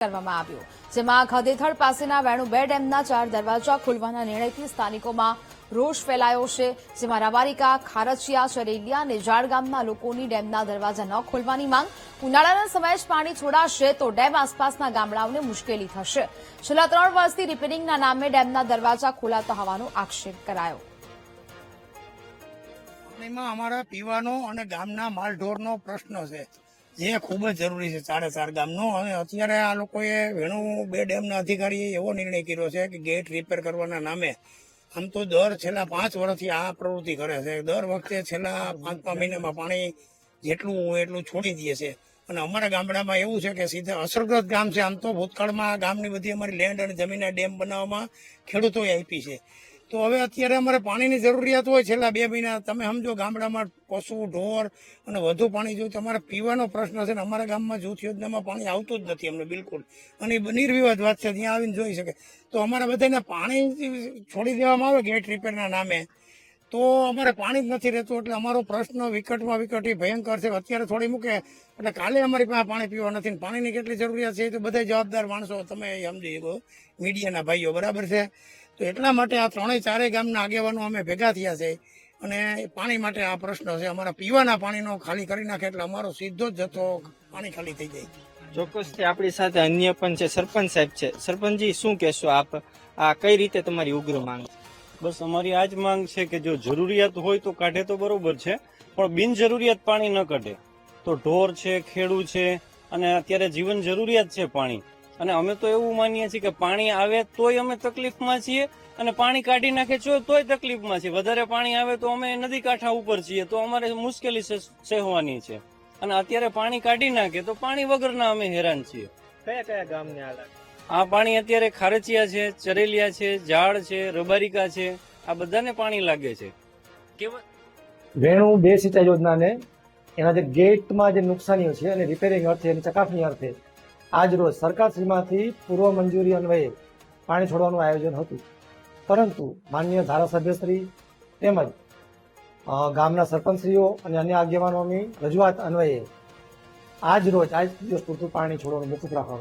કરવામાં આવ્યો, જેમાં ખદેથડ પાસેના વેણુ 2 ડેમના 4 દરવાજા ખોલવાના નિર્ણયથી સ્થાનિકોમાં રોષ ફેલાયો છે, જેમાં રબારિકા, ખારચિયા, ચરેલિયા અને જાડ ગામના લોકોની ડેમના દરવાજા ન ખોલવાની માંગ. ઉનાળાના સમયે જ પાણી છોડાશે તો ડેમ આસપાસના ગામડાઓને મુશ્કેલી થશે. છેલ્લા 3 વર્ષથી રિપેરિંગના નામે ડેમના દરવાજા ખોલાતા હોવાનો આક્ષેપ કરાયો. અમારા પીવાનો અને ગામના માલઢોરનો પ્રશ્ન છે, જે ખૂબ જ જરૂરી છે 4 ગામનો. અને અત્યારે આ લોકોએ વેણુ 2 ડેમના અધિકારીએ એવો નિર્ણય કર્યો છે કે ગેટ રિપેર કરવાના નામે આમ તો છેલ્લા 5 વર્ષથી આ પ્રવૃત્તિ કરે છે. દર વખતે છેલ્લા 5 મહિનામાં પાણી જેટલું હોય એટલું છોડી દે છે. અને અમારા ગામડામાં એવું છે કે સીધા અસરગ્રસ્ત ગામ છે. આમ તો ભૂતકાળમાં ગામની બધી અમારી લેન્ડ અને જમીનના ડેમ બનાવવામાં ખેડૂતોએ આપી છે. તો હવે અત્યારે અમારે પાણીની જરૂરિયાત હોય છેલ્લા 2 મહિના. તમે સમજો ગામડામાં પશુ ઢોર અને વધુ પાણી જોઈએ તો અમારે પીવાનો પ્રશ્ન છે ને અમારા ગામમાં જૂથ યોજનામાં પાણી આવતું જ નથી અમને બિલકુલ. અને નિર્વિવાદ વાત છે, ત્યાં આવીને જોઈ શકે. તો અમારા બધાને પાણી છોડી દેવામાં આવે ગેટ રિપેરના નામે તો અમારે પાણી જ નથી રહેતું. એટલે અમારો પ્રશ્ન વિકટમાં વિકટ ભયંકર છે. અત્યારે થોડી મૂકે એટલે કાલે અમારી પાસે પાણી પીવા નથી. પાણીની કેટલી જરૂરિયાત છે એ તો બધા જવાબદાર માણસો તમે સમજી શકો, મીડિયાના ભાઈઓ, બરાબર છે. તો એટલા માટે આ 3-4 ગામના આગેવાનો અમે ભેગા થયા છે અને પાણી માટે આ પ્રશ્ન છે. અમારા પીવાના પાણીનો ખાલી કરી નાખે એટલે અમારો સીધો જ જથ્થો પાણી ખાલી થઈ જાય. ચોક્કસથી આપણી સાથે અન્ય પણ છે, સરપંચ સાહેબ છે. સરપંચજી, શું કહેશો આપ? આ કઈ રીતે તમારી ઉગ્ર માંગ? બસ અમારી આ જ માંગ છે કે જો જરૂરિયાત હોય તો કાઢે તો બરોબર છે, પણ બિનજરૂરિયાત પાણી ન કાઢે. તો ઢોર છે, ખેડૂત છે, અને અત્યારે જીવન જરૂરિયાત છે પાણી. અને અમે તો એવું માનીએ છીએ કે પાણી આવે તોય અમે તકલીફમાં છીએ અને પાણી કાઢી નાખે તોય તકલીફમાં છીએ. વધારે પાણી આવે તો અમે નદી કાંઠા ઉપર છીએ તો અમારે મુશ્કેલી સહેવાની છે. અને અત્યારે પાણી કાઢી નાખે તો પાણી વગરના અમે હેરાન છીએ. કયા કયા ગામને હાલાકી? આ પાણી અત્યારે ખારચિયા છે, ચરેલિયા છે, ઝાડ છે, રબારિકા છે, આ બધાને પાણી લાગે છે. વેણુ 2 સિંચાઈ યોજનાને એના જે ગેટમાં જે નુકસાનીઓ છે અને રિપેરિંગ અર્થે અને ચકાસણી અર્થે આજ રોજ સરકારશ્રીમાંથી પૂર્વ મંજૂરી અન્વયે પાણી છોડવાનું આયોજન હતું. પરંતુ માનનીય ધારાસભ્યશ્રી તેમજ ગામના સરપંચશ્રીઓ અને અન્ય આગેવાનોની રજૂઆત અન્વયે આજ દિવસ પૂરતું પાણી છોડવાનું મોકૂફ રાખવામાં